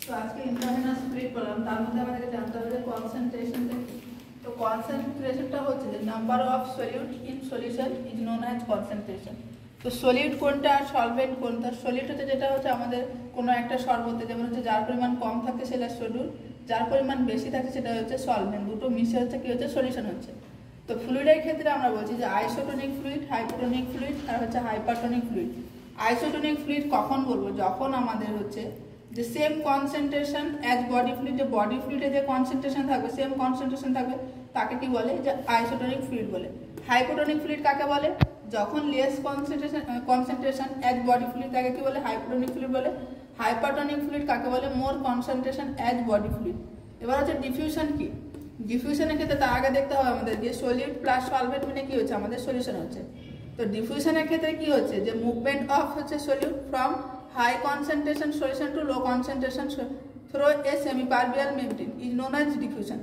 তো আজকে intravenous fluid পড়লাম, তার মধ্যে আমাদেরকে জানতে হবে যে কনসেন্ট্রেশনটা কি। তো কনসেন্ট্রেশনটা হচ্ছে যে number of solute in solution is known as concentration. তো সলিউট কোনটা আর সলভেন্ট কোনটা? সলিউট হচ্ছে যেটা হচ্ছে আমাদের কোনো একটা শরবতে, যেমন হচ্ছে যার পরিমাণ কম থাকে সেটা সলিউট, যার পরিমাণ বেশি থাকে সেটা হচ্ছে সলভেন্ট। দুটো মিশে হচ্ছে কি হচ্ছে সলিউশন হচ্ছে। তো ফ্লুইডের ক্ষেত্রে আমরা বলছি যে আইসোটোনিক ফ্লুইড, হাইপোটোনিক ফ্লুইড আর হচ্ছে হাইপারটোনিক ফ্লুইড। আইসোটোনিক ফ্লুইড কখন বলবো? যখন আমাদের হচ্ছে যে same concentration as body fluid, যে বডি ফ্লুইডে যে কনসেন্ট্রেশন থাকবে সেম কনসেন্ট্রেশন থাকবে তাকে কি বলে? যে আইসোটোনিক ফ্লুইড বলে। হাইপোটোনিক ফ্লুইড কাকে বলে? যখন less concentration as body fluid তাকে কি বলে? হাইপোটোনিক ফ্লুইড বলে। হাইপারটোনিক ফ্লুইড কাকে বলে? মোর কনসেন্ট্রেশন অ্যাজ বডি ফ্লুইড। এবার হচ্ছে ডিফিউশন কি? ডিফিউশনের ক্ষেত্রে তার আগে দেখতে হবে আমাদের যে সলিউট প্লাস সলভেন্ট মিলে কি হচ্ছে? আমাদের সলিউশন হচ্ছে। তো ডিফিউশনের ক্ষেত্রে কি হচ্ছে? যে মুভমেন্ট অফ হচ্ছে solute from high concentration solution to low concentration through a semi পারভিয়াল membrane is known as diffusion.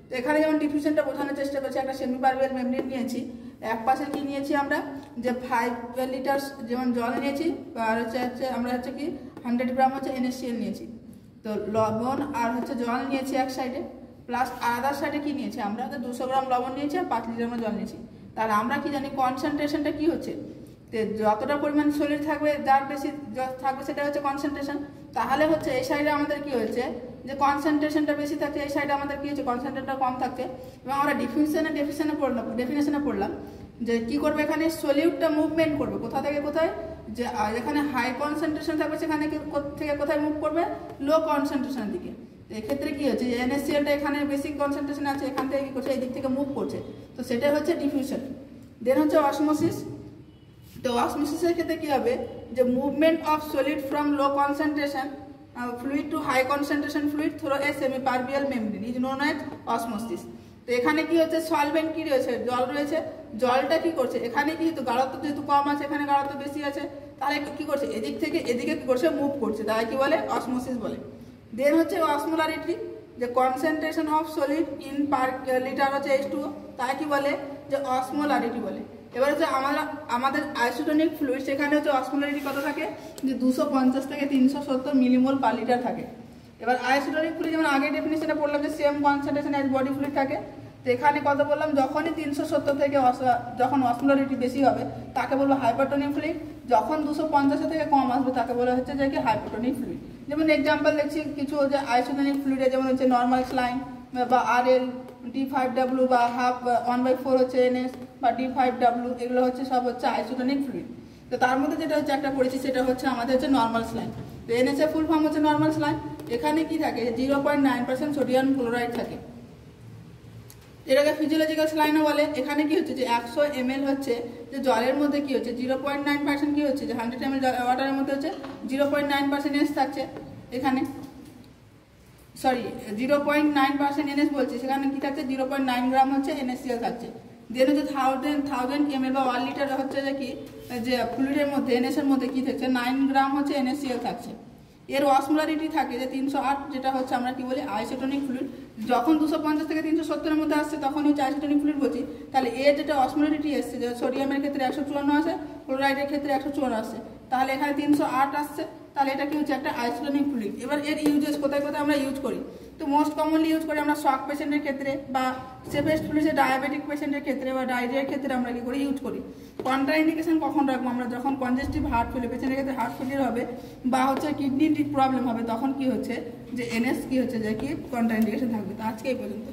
তো এখানে যেমন ডিফিউশনটা বোঝানোর চেষ্টা করছি, একটা সেমি পারভিয়াল মেমব্রেন নিয়েছি, এক পাশে কি নিয়েছি আমরা? যে 5 লিটার যেমন জল নিয়েছি, আর হচ্ছে আমরা হচ্ছে কি 100 গ্রাম হচ্ছে NaCl নিয়েছি। তো লবণ আর হচ্ছে জল নিয়েছি এক সাইডে, প্লাস আদার সাইডে কি নিয়েছি আমরা? 200 গ্রাম লবণ নিয়েছি আর 5 লিটার জল নিয়েছি। তাহলে আমরা কি জানি কনসেন্ট্রেশনটা কি হচ্ছে? যতটা পরিমাণ সলিড থাকবে, যার বেশি থাকবে সেটা হচ্ছে কনসেন্ট্রেশন। তাহলে হচ্ছে এই সাইডে আমাদের কি হচ্ছে? যে কনসেন্ট্রেশনটা বেশি থাকছে, এই সাইডে আমাদের কি হচ্ছে? কনসেন্ট্রেশনটা কম থাকছে। এবং আমরা ডেফিনেশনে পড়লাম যে কি করবে? এখানে সলিউটটা মুভমেন্ট করবে কোথা থেকে কোথায়? যে যেখানে হাই কনসেন্ট্রেশন থাকবে সেখানে থেকে কোথায় মুভ করবে? লো কনসেন্ট্রেশনের দিকে। এক্ষেত্রে কি হচ্ছে? যে NaClটা এখানে বেসিক কনসেন্ট্রেশন আছে, এখান থেকে কি করছে? এই দিক থেকে মুভ করছে। তো সেটাই হচ্ছে ডিফিউশন। দেন হচ্ছে অসমোসিস। তো অসমোসিসের ক্ষেত্রে কি হবে? যে movement of solid from low concentration fluid to high concentration fluid through a semi পারভিয়াল membrane is known as osmosis. তো এখানে কি হচ্ছে? সলভেন্ট কি রয়েছে? জল রয়েছে। জলটা কি করছে? এখানে কি হতো? গাঢ়ত্ব যেহেতু কম আছে, এখানে গাঢ়ত্ব বেশি আছে, তাহলে কি করছে? এদিক থেকে এদিকে কি করছে? মুভ করছে। তাই কি বলে? অসমোসিস বলে। দেন হচ্ছে অসমোলারিটি, যে concentration of solid in per litre হচ্ছে H2O, তাই কি বলে? যে অসমোলারিটি বলে। এবার হচ্ছে আমাদের আইসোটোনিক ফ্লুইড, সেখানে হচ্ছে অসমোলারিটি কত থাকে? যে 250 থেকে 370 মিলিমোল পার লিটার থাকে। এবার আইসোটোনিক ফ্লুইড যেমন আগে ডেফিনিশনে পড়লাম যে same concentration as body fluid থাকে। তো এখানে কত বললাম? যখনই 370 থেকে যখন অসমোলারিটি বেশি হবে তাকে বলবো হাইপারটোনিক ফ্লুইড। যখন 250 থেকে কম আসবে তাকে বলা হচ্ছে যে কি হাইপোটোনিক ফ্লুইড। যেমন এক্সাম্পল দেখছি কিছু যে আইসোটোনিক ফ্লুইডে, যেমন হচ্ছে নর্মাল স্লাইন বা RL, D5W বা হাফ 1/4 হচ্ছে NS বা D5W, এগুলো হচ্ছে সব হচ্ছে আইসোটোনিক ফ্লুইড। তো তার মধ্যে যেটা হচ্ছে একটা পড়েছি সেটা হচ্ছে আমাদের হচ্ছে নর্মাল স্লাইন। তো NS এর ফুল ফর্ম হচ্ছে নর্মাল স্লাইন। এখানে কি থাকে? 0.9% সোডিয়াম ক্লোরাইড থাকে, এটাকে ফিজিওলজিক্যাল স্লাইনও বলে। এখানে কি হচ্ছে? যে 100 ml হচ্ছে যে জলের মধ্যে কি হচ্ছে? 0.9% কি হচ্ছে? যে 100 ml ওয়াটারের মধ্যে হচ্ছে 0.9% NS থাকছে এখানে, সরি 0.9% NS বলছি, সেখানে কি থাকছে? 0.9 গ্রাম হচ্ছে NaCl থাকছে। দেন হচ্ছে 1000 ml বা 1 লিটার হচ্ছে যে কি যে ফ্লুইডের মধ্যে NS এর মধ্যে কি থাকছে? 9 গ্রাম হচ্ছে NaCl থাকছে। এর অসমোলারিটি থাকে যে 308, যেটা হচ্ছে আমরা কি বলি? Isotonic fluid. যখন 250 থেকে 370 এর মধ্যে আসছে তখন হচ্ছে আইসোটোনিক ফ্লুইড বলছি। তাহলে এর যেটা অসমোলারিটি এসছে, যে সোডিয়ামের ক্ষেত্রে 154 আসে, ক্লোরাইডের ক্ষেত্রে 154 আসছে, তাহলে এখানে 308 আসছে, তাহলে এটা কি হচ্ছে? একটা আইসোটোনিক ফ্লুইড। এবার এর ইউজেস কোথায় কোথায় আমরা ইউজ করি? তো মোস্ট কমনলি ইউজ করি আমরা শক পেশেন্টের ক্ষেত্রে, বা সেফেস্ট ফ্লুইড ডায়াবেটিক পেশেন্টের ক্ষেত্রে বা ডায়রিয়ার ক্ষেত্রে আমরা কি করি? ইউজ করি। কন্ট্রাইন্ডিকেশন কখন রাখবো আমরা? যখন কনজেস্টিভ হার্ট ফেলিয়ার, পেশেন্টের ক্ষেত্রে হার্ট ফেলিয়ার হবে বা হচ্ছে কিডনি প্রবলেম হবে, তখন কি হচ্ছে? যে NS কি হচ্ছে? যে কি কন্ট্রাইন্ডিকেশন থাকবে। তো আজকে এই পর্যন্ত।